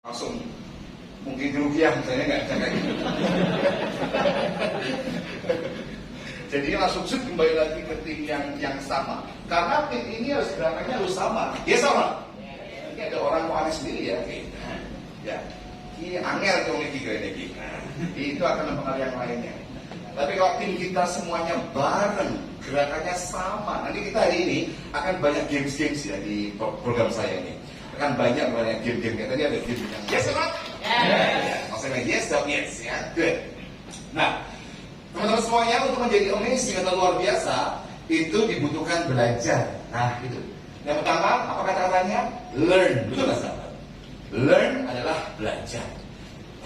langsung mungkin kerugian misalnya nggak kayak gitu. Jadi langsung kembali lagi ke tim yang sama karena tim ini harus gerakannya harus sama. Ya sama. Ini ada orang kok sendiri ya. Ya, ini angel dong ini tiga ini. Itu akan mempengaruhi yang lainnya. Tapi kalau tim kita semuanya bareng, gerakannya sama. Nanti kita hari ini akan banyak games-games ya di program saya ini. Akan banyak game-game. Tadi ada game yang yes or not? Yes. Maksudnya yes, jawab yes ya. Good. Nah, teman-teman semuanya untuk menjadi amazing atau luar biasa itu dibutuhkan belajar. Nah, itu. Yang pertama, apa kata-katanya? Learn. Betul nggak sahabat? Learn adalah belajar.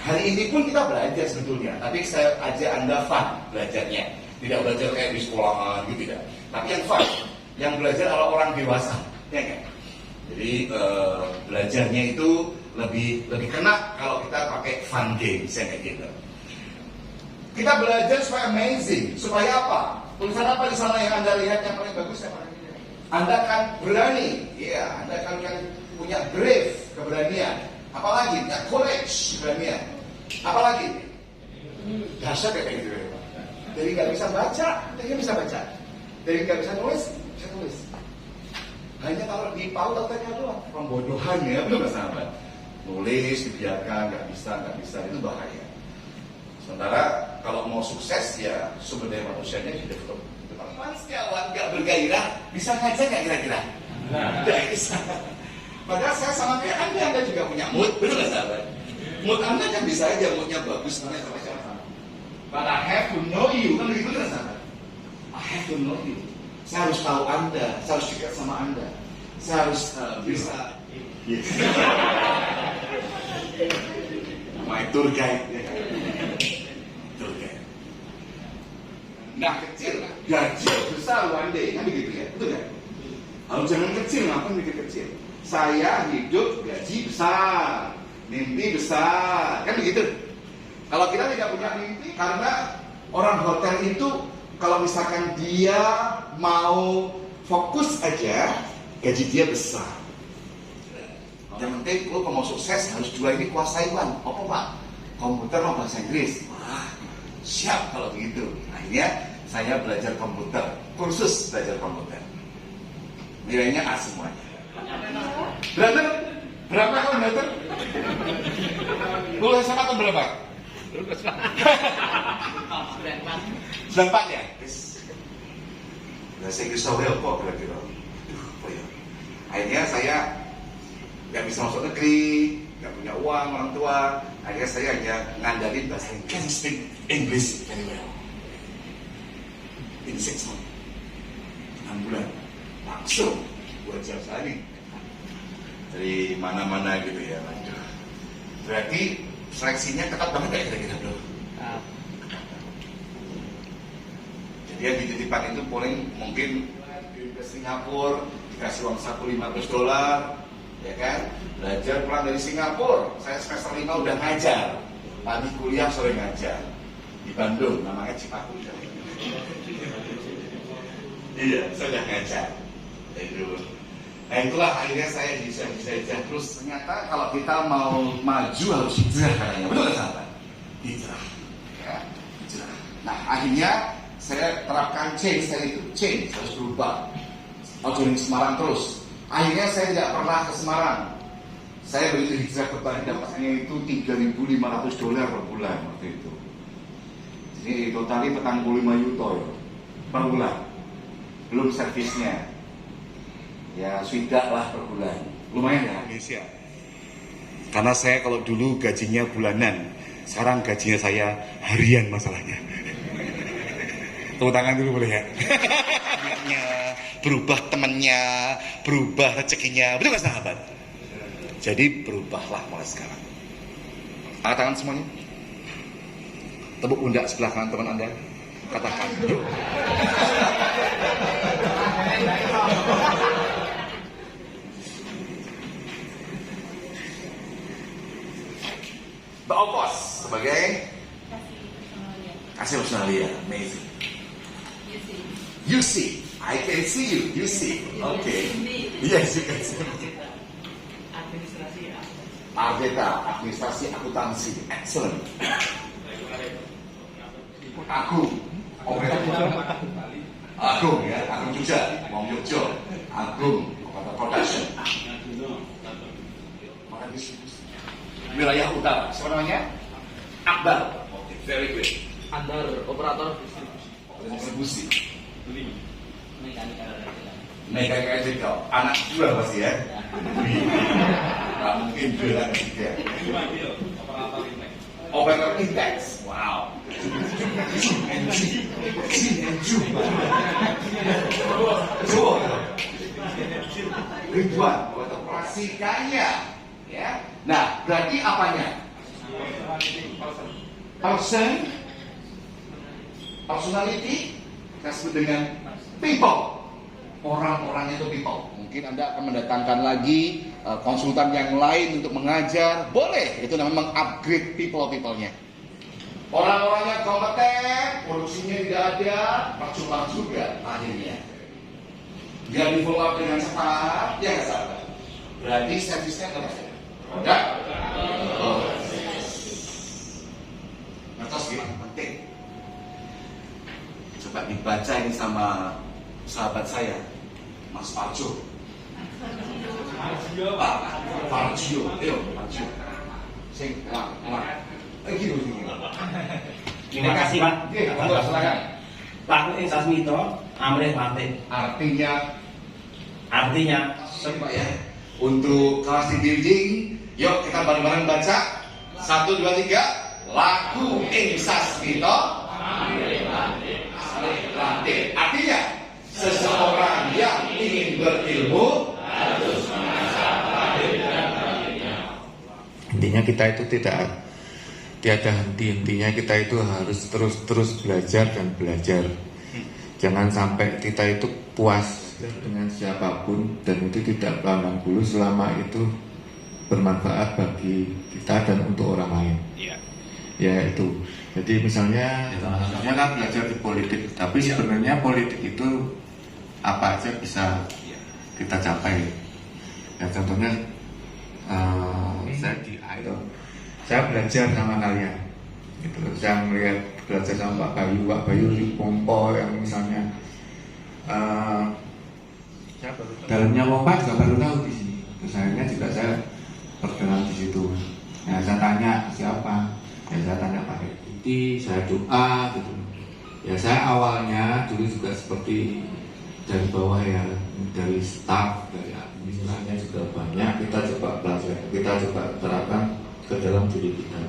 Hari ini pun kita belajar sebetulnya, tapi saya ajak Anda fun belajarnya. Tidak belajar kayak di sekolahan gitu tidak. Tapi yang fun, yang belajar adalah orang dewasa, ya kan? Jadi belajarnya itu lebih kena kalau kita pakai fun games ya kayak gitu. Kita belajar supaya amazing, supaya apa? Tulisan apa di sana yang Anda lihat yang paling bagus apa? Anda akan berani, ya. Anda akan punya brave, keberanian. Apalagi, punya courage, keberanian. Apalagi? Dahsyat kayak gitu. Dari nggak bisa baca, dia bisa baca. Dari nggak bisa nulis, bisa tulis. Hanya taruh di paut otaknya doang. Pembodohannya, belum sahabat. Nulis, dibiarkan, nggak bisa, itu bahaya. Sementara kalau mau sukses ya sumber daya manusianya sudah cukup. Teman sekawan nggak bergairah, bisa ngajar nggak kira-kira? Nggak bisa. Padahal saya sama kayak Anda juga punya mood, betul nggak sahabat? Mood Anda kan bisa aja moodnya bagus, sama siapa. But I have to know you, kan begitu kan sahabat? I have to know you. Saya harus tahu Anda, saya harus dekat sama Anda, saya harus bisa. Yes. My tour guide. Tour guide. Nah kecil, gaji besar one day, kan begitu ya, betul kan? Kalau jangan kecil, ngapain mikir kecil? Saya hidup gaji besar, mimpi besar, kan begitu? Kalau kita tidak punya mimpi, karena orang hotel itu kalau misalkan dia mau fokus aja, gaji dia besar. Yang penting, kalau mau sukses harus dua ini kuasai Bang. Apa Pak? Komputer mau bahasa Inggris. Wah, siap kalau begitu. Akhirnya saya belajar komputer, kursus belajar komputer. Nilainya A semuanya. Brother, berapa kalau brother? Lulus sama atau berapa? 94 ya? Bahasa Inggris saya apa kira-kira? Akhirnya saya nggak bisa masuk negeri, nggak punya uang orang tua. Akhirnya saya hanya ngandalin bahasa Inggris. Can speak English very well. In 6 months, 6 bulan, langsung buat jasa nih dari mana-mana gitu ya. Berarti seleksinya ketat banget ya kira-kira bro. Jadi yang dititipkan itu mungkin ke Singapura dikasih uang saku $500, ya kan? Belajar pulang dari Singapura. Saya semester 5 udah ngajar. Pagi kuliah sore ngajar di Bandung, namanya Cipaku. Iya, saya udah ngajar. Itu. Nah itulah akhirnya saya bisa terus. Ternyata kalau kita mau maju harus hijrah katanya, betul nggak sahabat? Hijrah, ya, hijrah. Nah akhirnya saya terapkan change tadi itu, change harus berubah. Mau join Semarang terus. Akhirnya saya tidak pernah ke Semarang. Saya begitu hijrah ke Bali dapatnya itu $3.500 per bulan waktu itu. Jadi totalnya 45 juta ya, per bulan. Belum servisnya. Ya sudah lah per bulan. Lumayan ya Indonesia. Karena saya kalau dulu gajinya bulanan, sekarang gajinya saya harian masalahnya. Tepuk tangan dulu boleh ya? Berubah temannya, berubah rezekinya, betul nggak sahabat? Jadi berubahlah mulai sekarang. Angkat tangan semuanya. Tepuk pundak sebelah kanan teman Anda. Katakan yuk. Mbak Opos sebagai kasih personalia, amazing. You see, I can see you. You see, okay. Yes, you can see. Administrasi ya. Arteta, administrasi akuntansi, excellent. Agung, Agung ya, Agung Jogja, Wong Jogja, Agung, production. Makan distribusi. Wilayah utara, siapa namanya? Akbar. Oke, very good. Andar, operator Distribusi. mekanika. Mega elektrikal, anak dua pasti ya. Nggak mungkin dua ketiga. Operator Intex, wow. Ridwan, operasi kaya, ya. Nah, berarti apanya? Personality, kita sebut dengan people. Orang-orang itu people. Mungkin Anda akan mendatangkan lagi konsultan yang lain untuk mengajar. Boleh, itu namanya mengupgrade people-nya. Orang-orangnya kompeten, produksinya tidak ada, percuma juga akhirnya. Dia di follow up dengan cepat, ya nggak salah. Berarti servisnya nggak ada. Ada? Ngertos gimana? Penting. Coba dibaca ini sama sahabat saya, Mas Parjo. Pak Parjo, ayo Parjo. Sing, gitu. Terima kasih Pak. Silakan. Pak Ing Sasmito, Amrih Martin. Artinya, Pak ya. Untuk kelas di building, yuk kita bareng-bareng baca. 1, 2, 3. Lagu Ing Sasmito. Amrih Martin. Artinya, seseorang yang ingin berilmu harus mengasah lahir dan batinnya. Intinya kita itu tiada henti-hentinya, kita itu harus terus belajar dan belajar. Jangan sampai kita itu puas dengan siapapun dan itu tidak pandang bulu selama itu bermanfaat bagi kita dan untuk orang lain. Ya itu. Jadi misalnya saya kan belajar di politik, tapi sebenarnya politik itu apa aja bisa kita capai. Ya contohnya saya di idol. Saya belajar sama kalian, gitu. Saya melihat belajar sama Pak Bayu di Pompo yang misalnya dalamnya Pompa juga baru tahu di sini. Terus akhirnya juga saya berkenalan di situ. Nah, saya tanya siapa? Ya saya tanya Pak Edi, saya doa, gitu. Ya saya awalnya dulu juga seperti dari bawah ya, dari staff, dari administrasinya juga banyak. Kita coba belajar, kita coba terapkan ke dalam diri kita.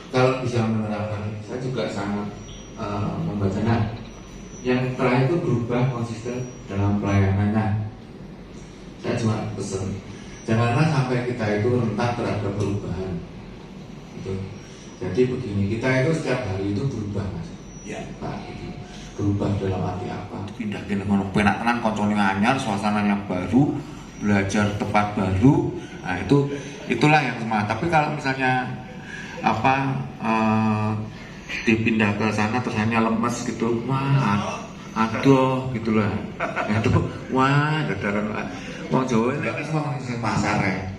Kalau bisa menerapkan, saya juga sangat membacanya. Yang terakhir itu berubah konsisten dalam pelayanannya. Saya cuma pesan, janganlah sampai kita itu rentan terhadap perubahan. Gitu. Jadi begini, kita itu setiap hari itu berubah, Mas. Ya. Nah, gitu. Berubah dalam arti apa? Pindah ke ngono penak tenan, koncone anyar, suasana yang baru, belajar tempat baru. Nah, itulah yang semangat. Tapi kalau misalnya dipindah ke sana terus hanya lemes gitu, wah aduh gitulah. Aduh, wah dadaran wong Jawa ini kan wong sing pasar ya.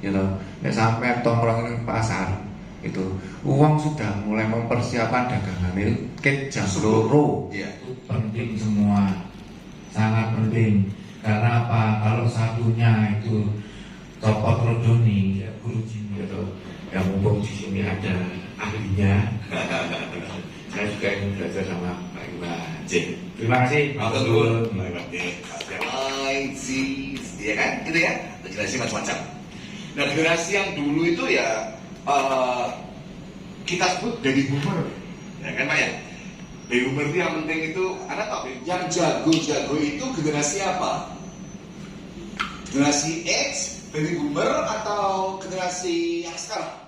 Gitu. Nek sampai tongkrong ning pasar itu uang sudah mulai mempersiapkan dagangan itu jam 2 ya. Penting semua, sangat penting. Karena apa? Kalau satunya itu copot rodoni, ya guruji gitu. Ya mumpung di sini ada ahlinya. Saya juga ingin belajar sama Pak Iwan. Terima kasih. Ya kan, gitu ya. Generasi macam-macam. Nah, generasi yang dulu itu ya kita sebut baby boomer, ya kan Pak ya. Baby boomer itu yang penting itu, Anda tahu yang jago-jago itu generasi apa? Generasi X, baby boomer atau generasi yang sekarang?